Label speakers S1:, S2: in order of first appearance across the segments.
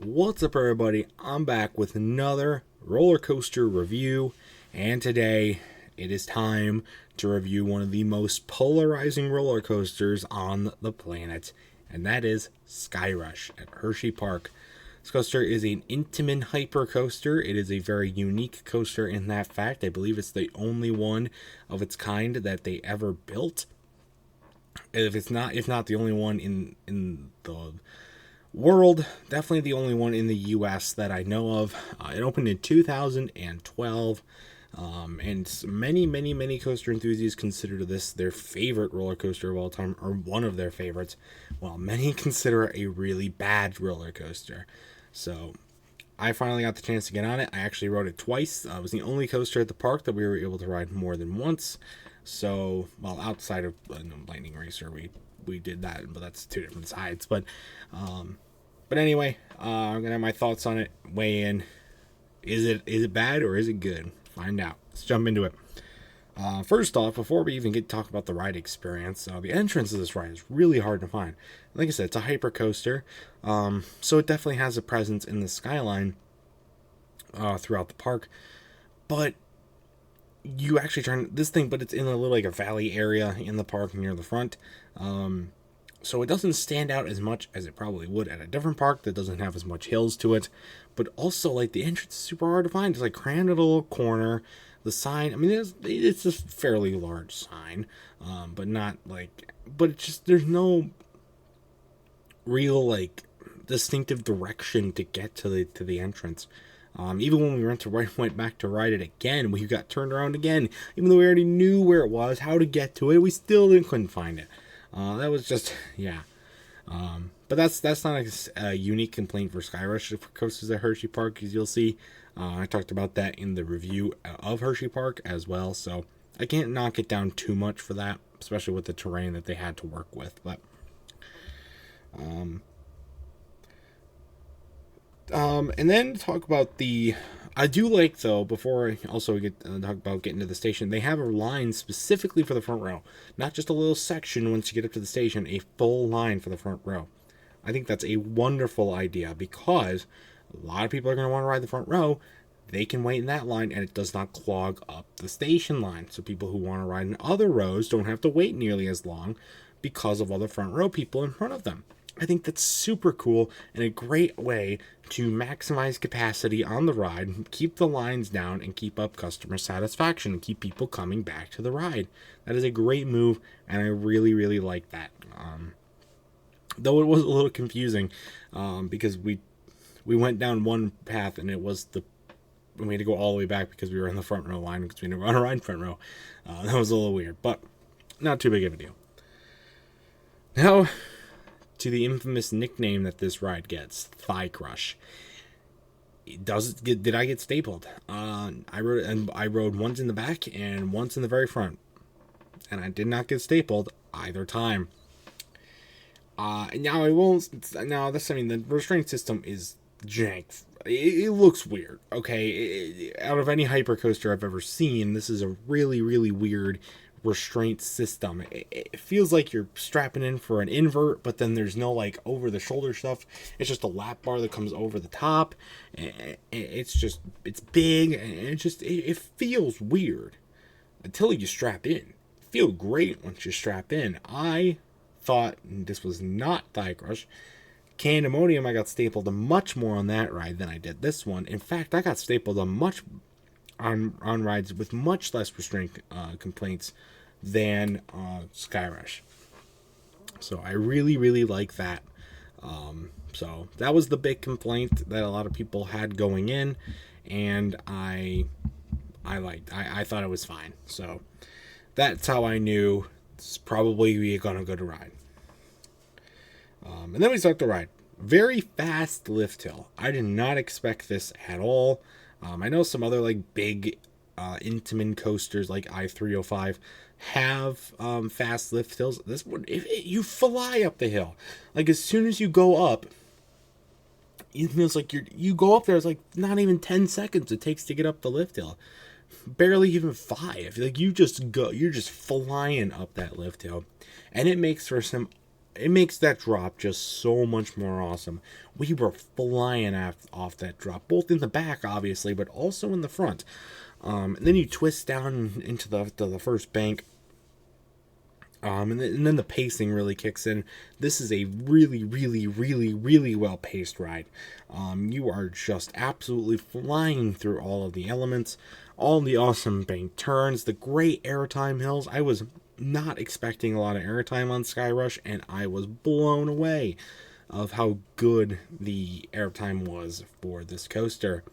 S1: What's up, everybody? I'm back with another roller coaster review, and today it is time to review one of the most polarizing roller coasters on the planet, and that is Skyrush at Hersheypark. This coaster is an Intimin hyper coaster. It is a very unique coaster in that fact. I believe it's the only one of its kind that they ever built. If not the only one in the world, definitely the only one in the US that I know of. It opened in 2012, and many coaster enthusiasts consider this their favorite roller coaster of all time, or one of their favorites, while many consider it a really bad roller coaster. So I finally got the chance to get on it. I actually rode it twice. It was the only coaster at the park that we were able to ride more than once. So, well, outside of Lightning Racer, we did that, but that's two different sides. But anyway, I'm gonna have my thoughts on it. Weigh in. Is it bad or is it good? Find out. Let's jump into it. First off, before we even get to talk about the ride experience, the entrance of this ride is really hard to find. Like I said, it's a hyper coaster, so it definitely has a presence in the skyline throughout the park. But you actually turn this thing, but it's in a little like a valley area in the park near the front. So it doesn't stand out as much as it probably would at a different park that doesn't have as much hills to it. But also, like, the entrance is super hard to find. It's like crammed in a little corner. The sign, I mean, it's a fairly large sign, but not like, but it's just, there's no real like distinctive direction to get to the entrance. Even when we went back to ride it again, we got turned around again. Even though we already knew where it was, how to get to it, we still couldn't find it. That was just, yeah. But that's not a unique complaint for Skyrush for coasters at Hersheypark, as you'll see. I talked about that in the review of Hersheypark as well, so I can't knock it down too much for that, especially with the terrain that they had to work with. But and then talk about I do like, though, before I also get talk about getting to the station, they have a line specifically for the front row. Not just a little section once you get up to the station, a full line for the front row. I think that's a wonderful idea because a lot of people are going to want to ride the front row. They can wait in that line and it does not clog up the station line. So people who want to ride in other rows don't have to wait nearly as long because of other front row people in front of them. I think that's super cool and a great way to maximize capacity on the ride, keep the lines down, and keep up customer satisfaction and keep people coming back to the ride. That is a great move, and I really like that. Though it was a little confusing because we went down one path and we had to go all the way back because we were in the front row line because we never want to ride front row. That was a little weird, but not too big of a deal. Now, to the infamous nickname that this ride gets, Thigh Crush. Did I get stapled? I rode once in the back and once in the very front, and I did not get stapled either time. Now I won't. Now this, I mean, the restraint system is jank. It looks weird. Okay, out of any hypercoaster I've ever seen, this is a really weird restraint system. It feels like you're strapping in for an invert, but then there's no like over the shoulder stuff. It's just a lap bar that comes over the top. It's big, and it feels weird until you strap in. It feels great once you strap in. I thought this was not Thigh Crush. Candemonium, I got stapled much more on that ride than I did this one. In fact, I got stapled on rides with much less restraint complaints than Skyrush. So I really like that. So that was the big complaint that a lot of people had going in, and I thought it was fine. So that's how I knew it's probably gonna go to ride. And then we start the ride. Very fast lift hill. I did not expect this at all. I know some other like big Intimin coasters like I-305 have fast lift hills. This one, you fly up the hill. Like as soon as you go up, it feels like you go up there. It's like not even 10 seconds it takes to get up the lift hill. Barely even 5. Like you're just flying up that lift hill, and it makes for some it makes that drop just so much more awesome. We were flying off that drop, both in the back, obviously, but also in the front. And then you twist down into the first bank. And then the pacing really kicks in. This is a really, really, really, really well-paced ride. You are just absolutely flying through all of the elements, all the awesome bank turns, the great airtime hills. I was not expecting a lot of airtime on Skyrush, and I was blown away of how good the airtime was for this coaster.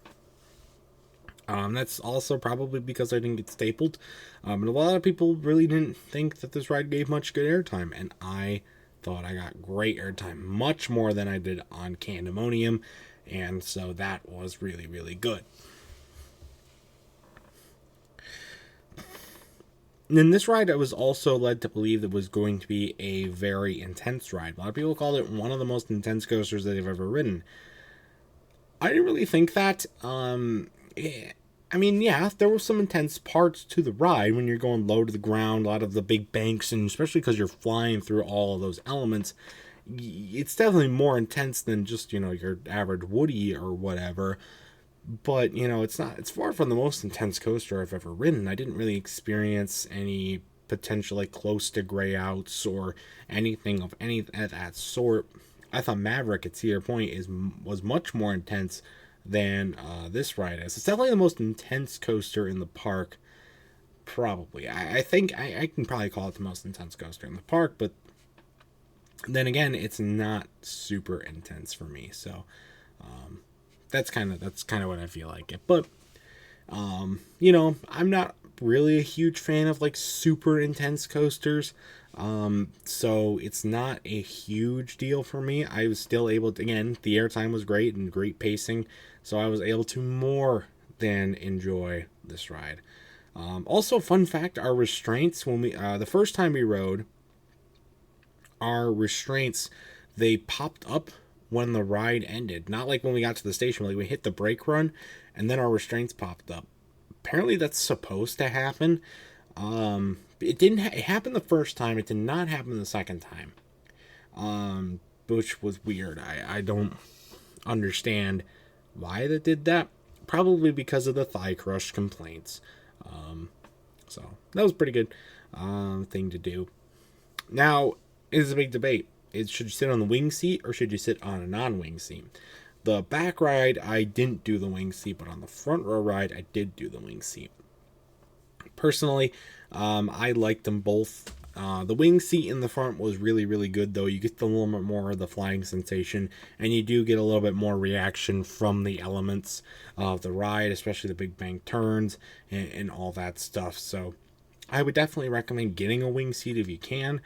S1: That's also probably because I didn't get stapled. And a lot of people really didn't think that this ride gave much good airtime, and I thought I got great airtime, much more than I did on Candemonium, and so that was really, really good. And in this ride, I was also led to believe that it was going to be a very intense ride. A lot of people called it one of the most intense coasters that they've ever ridden. I didn't really think that. I mean, yeah, there were some intense parts to the ride when you're going low to the ground, a lot of the big banks, and especially because you're flying through all of those elements. It's definitely more intense than just, your average Woody or whatever. But, it's far from the most intense coaster I've ever ridden. I didn't really experience any potentially close to gray outs or anything of that sort. I thought Maverick at Cedar Point was much more intense than this ride is. It's definitely the most intense coaster in the park, probably. I think I can probably call it the most intense coaster in the park, but then again, it's not super intense for me. So, that's kind of what I feel like it. But I'm not really a huge fan of like super intense coasters. So it's not a huge deal for me. I was still able to, again, the airtime was great and great pacing, so I was able to more than enjoy this ride. Also, fun fact, our restraints, when we the first time we rode, our restraints, they popped up when the ride ended. Not like when we got to the station, like we hit the brake run and then our restraints popped up. Apparently that's supposed to happen. It didn't it happened the first time. It did not happen the second time. Which was weird. I don't understand why they did that. Probably because of the thigh crush complaints. So that was pretty good thing to do. Now, it is a big debate. Should you sit on the wing seat or should you sit on a non-wing seat? The back ride, I didn't do the wing seat, but on the front row ride, I did do the wing seat. Personally, I liked them both. The wing seat in the front was really, really good, though. You get a little bit more of the flying sensation, and you do get a little bit more reaction from the elements of the ride, especially the big bank turns and all that stuff. So I would definitely recommend getting a wing seat if you can.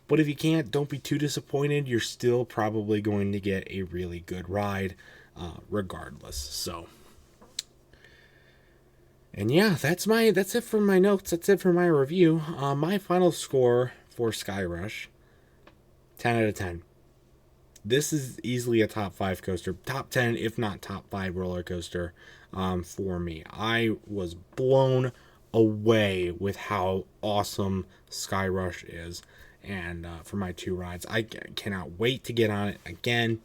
S1: But if you can't, don't be too disappointed. You're still probably going to get a really good ride regardless. So, and yeah, that's it for my notes. That's it for my review. My final score for Skyrush, 10 out of 10. This is easily a top 5 coaster, top 10, if not top 5 roller coaster for me. I was blown away with how awesome Skyrush is. And for my 2 rides, I cannot wait to get on it again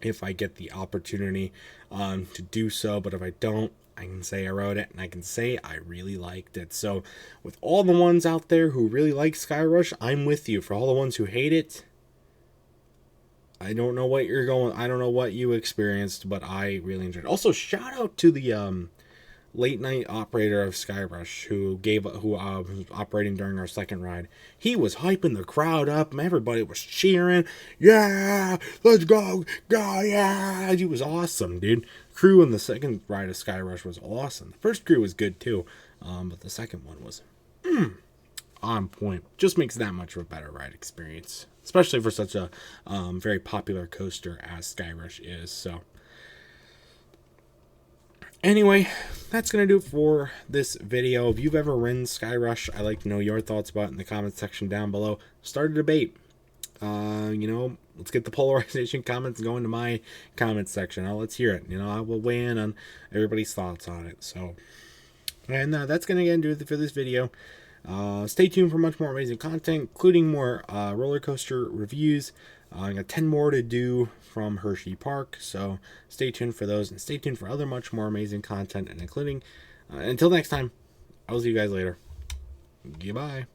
S1: if I get the opportunity to do so. But if I don't, I can say I rode it, and I can say I really liked it. So with all the ones out there who really like Skyrush, I'm with you. For all the ones who hate it, I don't know what I don't know what you experienced, but I really enjoyed it. Also, shout out to the late night operator of Skyrush who was operating during our second ride. He was hyping the crowd up, and everybody was cheering. Yeah, let's go, yeah! He was awesome, dude. Crew in the second ride of Skyrush was awesome. The first crew was good too, but the second one was on point. Just makes that much of a better ride experience, especially for such a very popular coaster as Skyrush is. So anyway, that's going to do it for this video. If you've ever ridden Skyrush, I'd like to know your thoughts about it in the comments section down below. Start a debate. Let's get the polarization comments going to my comments section. Let's hear it. I will weigh in on everybody's thoughts on it. So, and that's going to do it for this video. Stay tuned for much more amazing content, including more roller coaster reviews. I got 10 more to do from Hersheypark, so stay tuned for those, and stay tuned for other much more amazing content, and including, until next time, I will see you guys later. Goodbye.